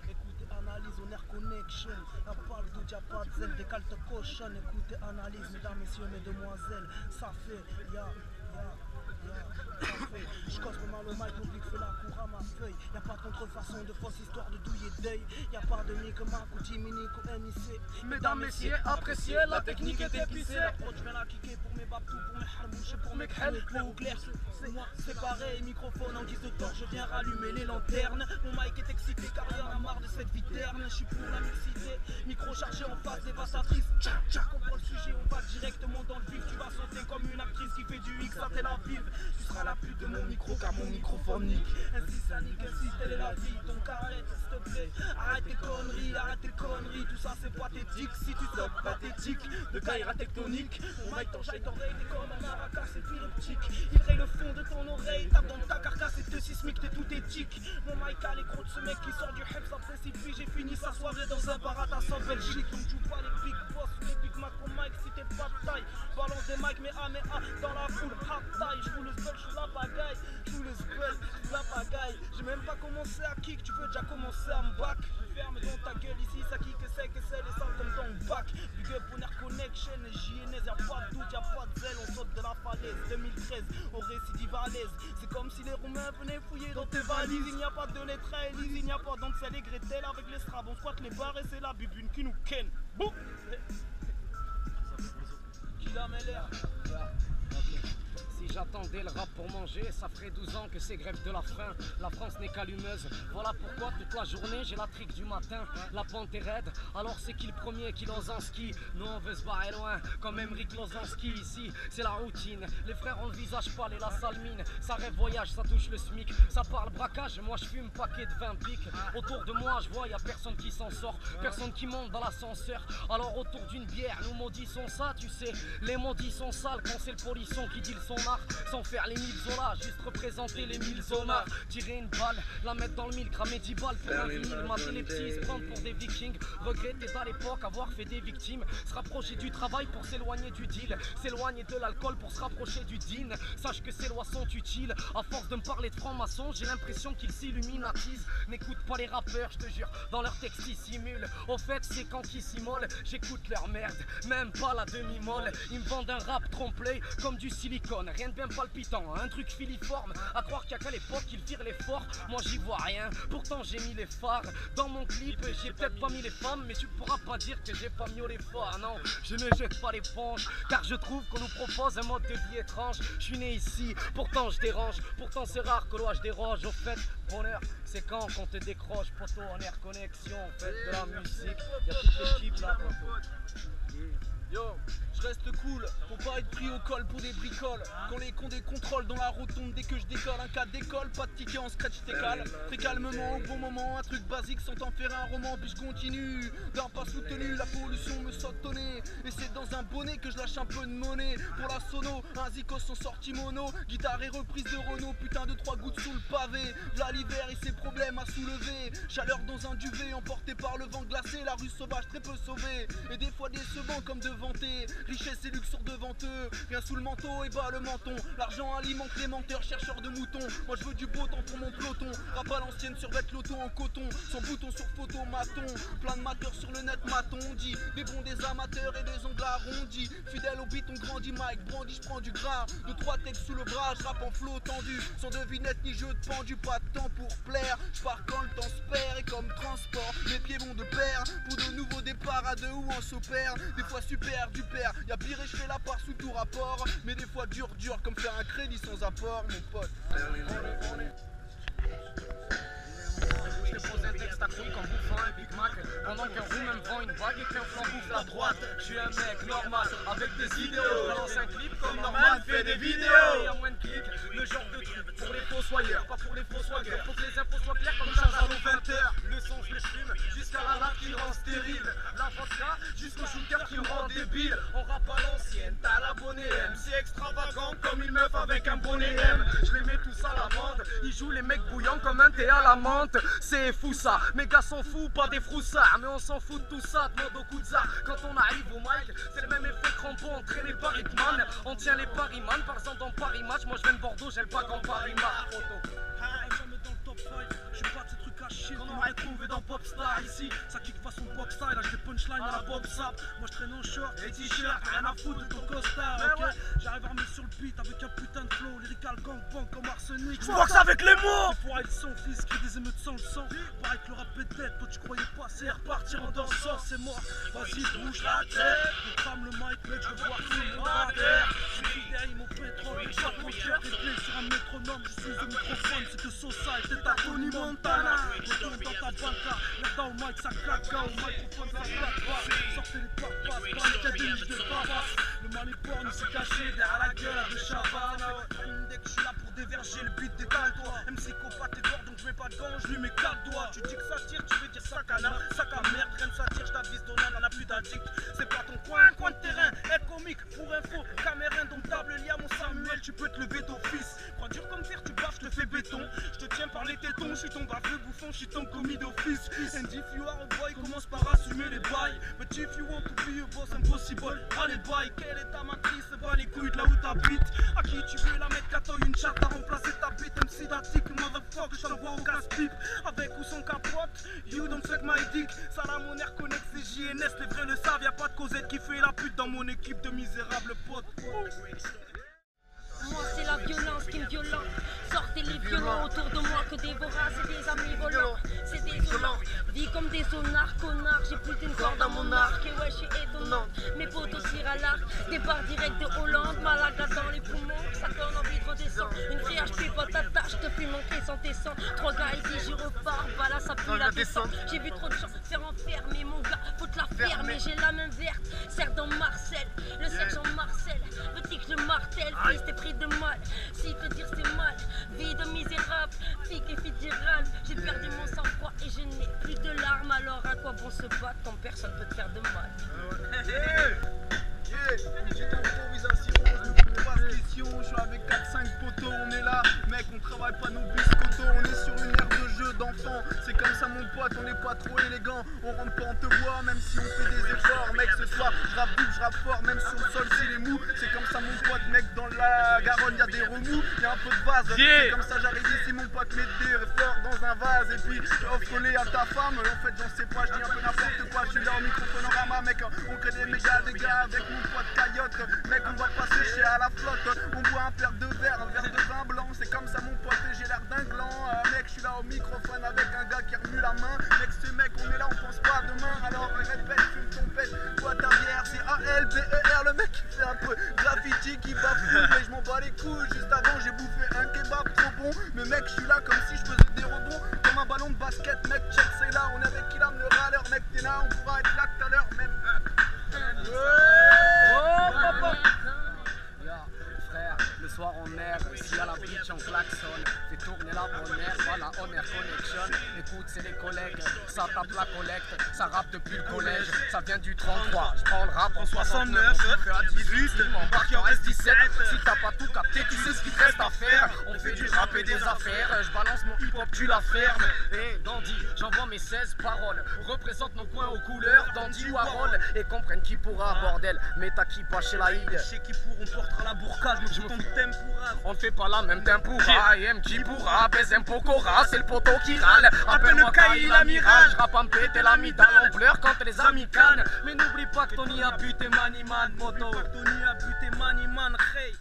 Écoutez, analyse, on air connection. Y'a pas le doute, y'a pas de zèle, décale te cochonne. Écoutez, analyse, mesdames, messieurs, mesdemoiselles. Ça fait, je cause mal au mic, l'oubli que fait la cour à ma feuille. Y'a pas de contrefaçon, de fausse histoire de douille et d'œil. Y'a pas de Nick, Marc ou Timinique ou NIC. Mesdames, messieurs, appréciez, la technique est épicée. L'approche, je viens la kicker pour mes babtous, pour mes harbouches et pour mes crêles. Clair ou clair, c'est moi, c'est pareil. Microphone en guise de torche, je viens rallumer les lanternes. Mon mic est excité car y'en a marre de cette viterne. Je suis pour la mixité, micro chargé en face dévastatrice. Comprends le sujet, on va directement dans le vif. Tu vas sauter comme une actrice qui fait du X à Tel Aviv. Tu seras la pute de mon micro car mon microphone nique. Ainsi ça nique, ainsi telle est la vie. Donc arrête s'il te plaît, arrête tes conneries, tout ça c'est pathétique. Si tu stoppes pathétique, de Kaira tectonique. Mon mic t'enjaille d'oreille, t'es comme un maracas, c'est épileptique. Il raye le fond de ton oreille, tape dans ta carcasse et te sismique, t'es tout éthique. Mon mic a les crocs de ce mec qui sort du hep, ça précipite. J'ai fini sa soirée dans un bar à Tasse en Belgique. Donc joue pas les big boss ou les big mac au mic si t'es pas de taille. Balance des mics mais dans la foule, hard taille. J'joue le spell, j'joue la bagaille. J'joue le spell, la bagaille. J'ai même pas commencé à kick, tu veux déjà commencer à me back. Ferme dans ta gueule ici, ça kick et c'est les sales comme dans le bac. Big up on air connection et JNS, y'a pas de doute, y'a pas de zèle. On saute de la falaise, 2013, au récidive à l'aise. C'est comme si les Roumains venaient fouiller dans tes valises. Il n'y a pas de lettres à Élise, il n'y a pas d'Ansel et Gretel. Avec les strabes, on squatte les bars et c'est la bubune qui nous ken. Boum. Qui la met l'air. Si j'attendais le rap pour manger, ça ferait 12 ans que c'est grève de la faim. La France n'est qu'allumeuse. Voilà pourquoi toute la journée j'ai la trique du matin. La pente est raide, alors c'est qui le premier qui lance en ski? Nous on veut se barrer loin, comme Emmerich Lozinski. Ici c'est la routine, les frères ont le visage pâle et la sale mine. Ça rêve voyage, ça touche le SMIC. Ça parle braquage, moi je fume paquet de 20 piques. Autour de moi je vois, y a personne qui s'en sort, personne qui monte dans l'ascenseur. Alors autour d'une bière, nous maudissons ça, tu sais. Les maudits sont sales quand c'est le polisson qui dit le son art. Sans faire les 1000 zolas, juste représenter les 1000 zonards. Tirer une balle, la mettre dans le mille, cramer 10 balles pour un vinyle. Mater les petits, se prendre pour des vikings. Regretter à l'époque avoir fait des victimes. Se rapprocher du travail pour s'éloigner du deal. S'éloigner de l'alcool pour se rapprocher du din. Sache que ces lois sont utiles. À force de me parler de franc-maçon, j'ai l'impression qu'ils s'illuminatisent. N'écoute pas les rappeurs, je te jure, dans leurs textes ils simulent. Au fait c'est quand ils s'immolent, j'écoute leur merde, même pas la demi-molle. Ils me vendent un rap trompe-l'œil comme du silicone. Rien de bien palpitant, un truc filiforme. À croire qu'il y a qu'à l'époque ils firent l'effort. Moi j'y vois rien, pourtant j'ai mis les phares. Dans mon clip j'ai peut-être pas mis les femmes, mais tu pourras pas dire que j'ai pas mis les phares. Non, je ne jette pas l'éponge, car je trouve qu'on nous propose un mode de vie étrange. Je suis né ici, pourtant je dérange. Pourtant c'est rare que je déroge. Au fait, bonheur, c'est quand qu'on te décroche. Poteau en air connexion, faites de la musique. Y'a toute l'équipe là, poteau. Yo, je reste cool, faut pas être pris au col pour des bricoles. Quand les cons des contrôles dans la rotonde dès que je décolle. Un cas d'école, pas de ticket en scratch, t'es calme. Très calmement, au bon moment, un truc basique sans en faire un roman. Puis je continue, d'un pas soutenu, la pollution me saute au nez. Et c'est dans un bonnet que je lâche un peu de monnaie. Pour la sono, un zikos sont sortis mono. Guitare et reprise de Renault, putain de 3 gouttes sous le pavé. V'là l'hiver et ses problèmes à soulever. Chaleur dans un duvet, emporté par le vent glacé. La rue sauvage très peu sauvée. Et des fois décevant comme de vanter. Richesse et luxe sur devant eux. Rien sous le manteau et bas le menton. L'argent alimente les menteurs, chercheurs de moutons. Moi je veux du beau temps pour mon peloton. Rap à l'ancienne sur vête l'auto en coton. Sans bouton sur photo maton. Plein de mateurs sur le net maton. Dit des bons des amateurs et des ongles arrondis. Fidèle au beat on grandit. Mike brandi je prends du gras. 2-3 textes sous le bras. Je rappe en flot tendu. Sans devinette ni jeu de pendu. Pas de temps pour plaire. Je pars quand le temps se perd. Et comme transport mes pieds vont de pair. Pour de nouveaux départs à deux ou en s'opère. Des fois super du père. Y'a pire et je fais la part sous tout rapport. Mais des fois dur comme faire un crédit sans apport mon pote. Je te pose un texte à couilles comme bouffant un Big Mac. Pendant qu'un roumain me vend une bague et qu'un flanc bouffe la droite. Je suis un mec normal avec des idéaux. Je balance un clip comme Norman fait des vidéos. Y'a moins de clics, le genre de truc pour les fossoyeurs, pas pour les fossoyeurs. Faut que les infos soient claires comme Charles à nos 20h. Le son je le fume jusqu'à la lave qui rend stérile. La vodka jusqu'au shooter qui me rend débile. On rappe à l'ancienne, t'as l'abonné M. C'est extravagant comme une meuf avec un bonnet M. Je les mets tous à l'amende. Ils jouent les mecs bouillants comme un thé à la menthe. C'est fou ça, mes gars s'en foutent, pas des froussards. Mais on s'en fout de tout ça, demande au Kouza. Quand on arrive au mic, c'est le même effet crampon entraîné par Hitman. On tient les pariman, par exemple dans Paris Match. Moi je viens de Bordeaux, j'aime pas quand Paris marche. Jamais dans le top 5, je suis pas de ces trucs à shit, on m'aurait trouvé dans Popstar ici. Ça kick façon pop style, là j'ai punchline à la pop sap. Moi je traîne en short et t-shirt, rien à foutre de ton costard, ok. J'arrive armé sur le beat avec un putain de flow, lyrical gangbang comme arsenic. J'boxe avec les mots. Les fourrailles sont fils qui des émeutes sans le sang. Pareil que le rap est dead, toi tu croyais pas, c'est repartir en dansant, c'est mort. Vas-y bouge la tête, je crame le mic mec, je veux voir tout le monde à terre. Je suis derrière mon pétrole, et pas mon cœur réglé sur un métronome. Je suis au microphone, c'est que Sosa et t'es ta Tony Montana. Retourne dans ta banca, là au mic ça claque, au microphone ça claque pas. Sortez les papas, pas les cadets, je débarrasse. Le mal est porn, il s'est caché derrière la gueule à de Chavannes. Dès que je suis là pour déverger le beat, décale-toi. MC psychopathe est fort donc je mets pas de gants, je lui mets 4 doigts. Tu dis que ça tire, tu veux dire sac à nain, sac à merde, rien ça tire, je t'avise Donald, on a plus d'addict. C'est pas ton coin de terrain, être comique pour info, caméra indomptable, lié à mon Samuel, tu peux te lever d'office. Crois dur comme fer, tu baffes, je te fais béton. Je te tiens par les tétons, je suis ton baveux bouffon, je suis ton commis d'office. And if you are a boy, commence par assumer les bails. But if you want to be a boss, impossible, allez bye. Quelle est ta matrice, bas les couilles de là où t'habites. À qui tu veux la mettre, qu'attends une chatte à remplacer ta bite. MC d'attique, motherfucker, je t'envoie au casse-pipe. Avec ou sans capote, you don't suck my dick. Salam, mon air connect, c'est JNS, les vrais le savent. Y'a pas de Cosette qui fait la pute dans mon équipe de misérables potes. Moi c'est la violence qui me violente. Sortez les violons autour de moi que des voraces et des amis volants. C'est désolant, vie comme des sonars, connard. J'ai plus d'une corde à mon arc et ouais je suis étonnante. Mes potos tirent à l'arc, départ direct de Hollande. Malaga dans les poumons, ça donne envie de redescendre. Une PHP pas ta tâche, te fume manquer sans tes sangs. 3 gars ici j'y repars, bah là ça pue la descente. J'ai vu trop de gens faire enfermer mon gars, faut te la fermer. J'ai la main verte, sergent Marcel. Le sergent Marcel, petit que je martèle, fils t'es pris de mal, si te dire c'est mal, vie de misérable, fille et fédérale, j'ai perdu mon sang-froid et je n'ai plus de larmes, alors à quoi bon se battre quand personne peut te faire de mal. Petite improvisation, je me pose pas de questions, je suis avec 4-5 potos, on est là, mec on travaille pas nos biscottos, on est sur une aire de jeu d'enfants, c'est comme ça mon pote, on est pas trop élégant, on rentre pas, on te voit, même si on fait des efforts, mec ce soir je rappe vite, je rappe fort, même sur le sol s'il est mou, c'est comme ça mon pote, mec dans la Garonne y'a des remous, y'a un peu de vase, c'est comme ça j'arrive ici mon pote, met des efforts dans un vase, et puis offre-les à ta femme, en fait j'en sais pas, je dis un peu n'importe quoi, je suis là au microphonorama, mec, on crée des méga dégâts avec mon pote Caillotte, mec on va pas sécher à la flotte, on boit un verre de vin blanc, c'est comme ça mon pote et j'ai l'air d'un gland, mec je suis là au microphone avec un gars qui remue la main, mec ce mec on est là on pense pas à demain, alors répète, fume ton pète, toi ta bière, c'est A-L-B-E-R, le mec qui fait un peu graffiti, qui bafouille, mais je m'en bats les couilles, juste avant j'ai bouffé un kebab trop bon, mais mec je suis là comme si je faisais des rebonds, comme un ballon de basket, mec check c'est là, on est avec Ilam le râleur, mec t'es là, on pourra être là tout à l'heure, même. Frère, le soir on erre, si à la bitch on klaxonne, fais tourner la bonne air, voilà on air connection. Écoute c'est les collègues, ça tape la collecte, ça rappe depuis le collège, ça vient du 33, je prends le rap en 69, on fait à 18, on embarque en S17, si t'as pas tout capté tu sais ce qu'il te reste à faire, on fait du rap et des affaires, je balance mon hip hop tu la fermes, et Dandy, j'envoie mes 16 paroles, représente nos coins aux couleurs, Dandy ou Harold, et comprennent qui pourra bordel, mais t'as qui pas chez la Hide. Chez qui pour on portera la burqa, je me fais tempura. On ne fait pas la même tempura, IM qui pourra, baise un pokora, c'est le poteau qui râle. Appelle-moi Kaï l'amiral, je rappe en pété l'amidale, on pleure quand les amis cannent. Mais n'oublie pas que Tony a buté Maniman, moto. Tony a buté Maniman, hey.